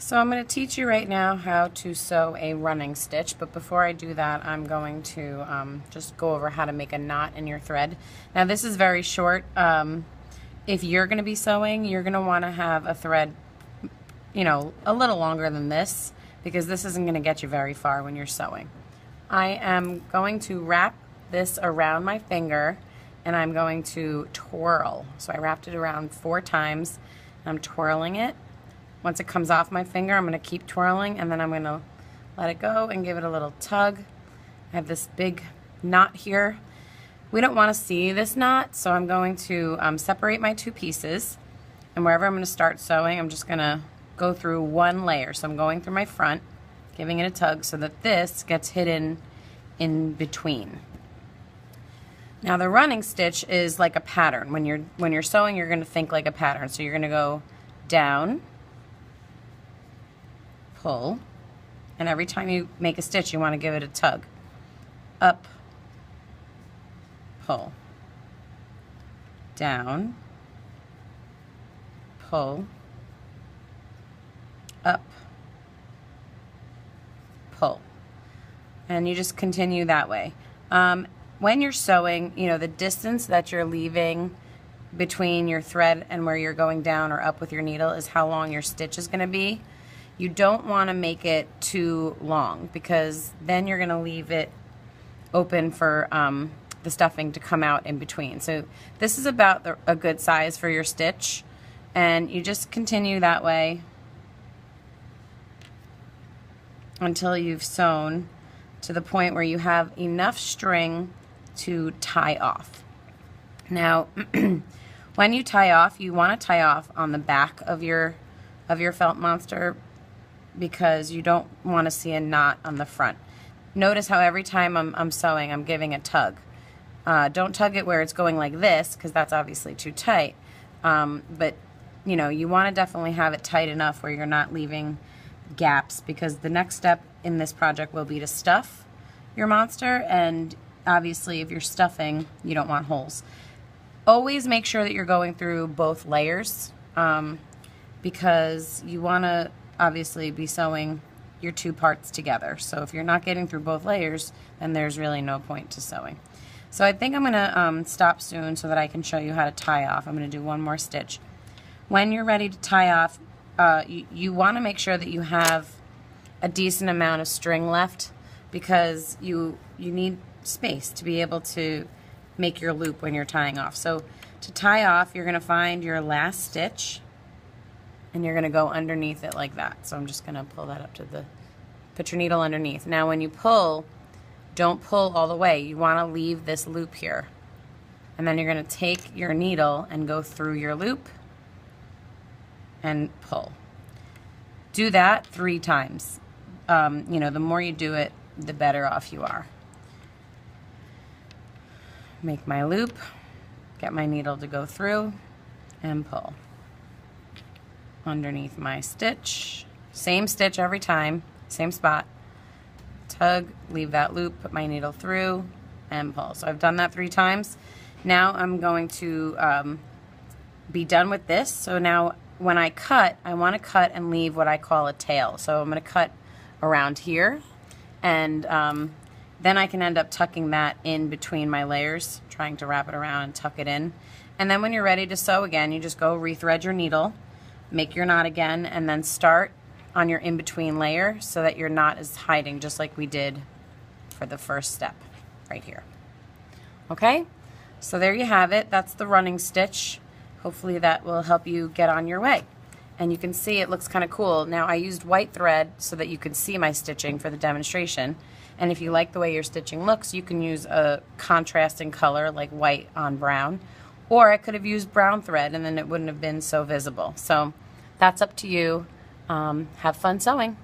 So I'm going to teach you right now how to sew a running stitch, but before I do that I'm going to just go over how to make a knot in your thread. Now this is very short. If you're going to be sewing, you're going to want to have a thread, you know, a little longer than this, because this isn't going to get you very far when you're sewing. I am going to wrap this around my finger and I'm going to twirl. So I wrapped it around 4 times. I'm twirling it. Once it comes off my finger, I'm going to keep twirling, and then I'm going to let it go and give it a little tug. I have this big knot here. We don't want to see this knot, so I'm going to separate my 2 pieces, and wherever I'm going to start sewing, I'm just going to go through 1 layer. So I'm going through my front, giving it a tug so that this gets hidden in between. Now the running stitch is like a pattern. When you're sewing, you're going to think like a pattern. So you're going to go down, pull, and every time you make a stitch you want to give it a tug. Up, pull, down, pull, up, pull. And you just continue that way. When you're sewing, you know, the distance that you're leaving between your thread and where you're going down or up with your needle is how long your stitch is going to be. You don't want to make it too long, because then you're going to leave it open for the stuffing to come out in between. So this is about a good size for your stitch, and you just continue that way until you've sewn to the point where you have enough string to tie off. Now when you tie off, you want to tie off on the back of your felt monster, because you don't want to see a knot on the front. Notice how every time I'm sewing, I'm giving a tug. Don't tug it where it's going like this, because that's obviously too tight. But you know, you want to definitely have it tight enough where you're not leaving gaps, because the next step in this project will be to stuff your monster, and obviously if you're stuffing, you don't want holes. Always make sure that you're going through both layers, because you want to obviously be sewing your 2 parts together. So if you're not getting through both layers, then there's really no point to sewing. So I think I'm going to stop soon so that I can show you how to tie off. I'm going to do 1 more stitch. When you're ready to tie off, you want to make sure that you have a decent amount of string left, because you need space to be able to make your loop when you're tying off. So to tie off, you're going to find your last stitch and you're going to go underneath it like that. So I'm just going to pull that up to put your needle underneath. Now when you pull, don't pull all the way. You want to leave this loop here. And then you're going to take your needle and go through your loop and pull. Do that 3 times. You know, the more you do it, the better off you are. Make my loop, get my needle to go through, and pull. Underneath my stitch, same stitch every time, same spot. Tug, leave that loop, put my needle through, and pull. So I've done that 3 times. Now I'm going to be done with this. So now when I cut, I want to cut and leave what I call a tail. So I'm going to cut around here, and then I can end up tucking that in between my layers, trying to wrap it around and tuck it in. And then when you're ready to sew again, you just go rethread your needle, make your knot again, and then start on your in-between layer so that your knot is hiding, just like we did for the first step right here. Okay, so there you have it. That's the running stitch. Hopefully that will help you get on your way. And you can see it looks kind of cool. Now I used white thread so that you could see my stitching for the demonstration. And if you like the way your stitching looks, you can use a contrasting color like white on brown. Or I could have used brown thread and then it wouldn't have been so visible. So that's up to you. Have fun sewing.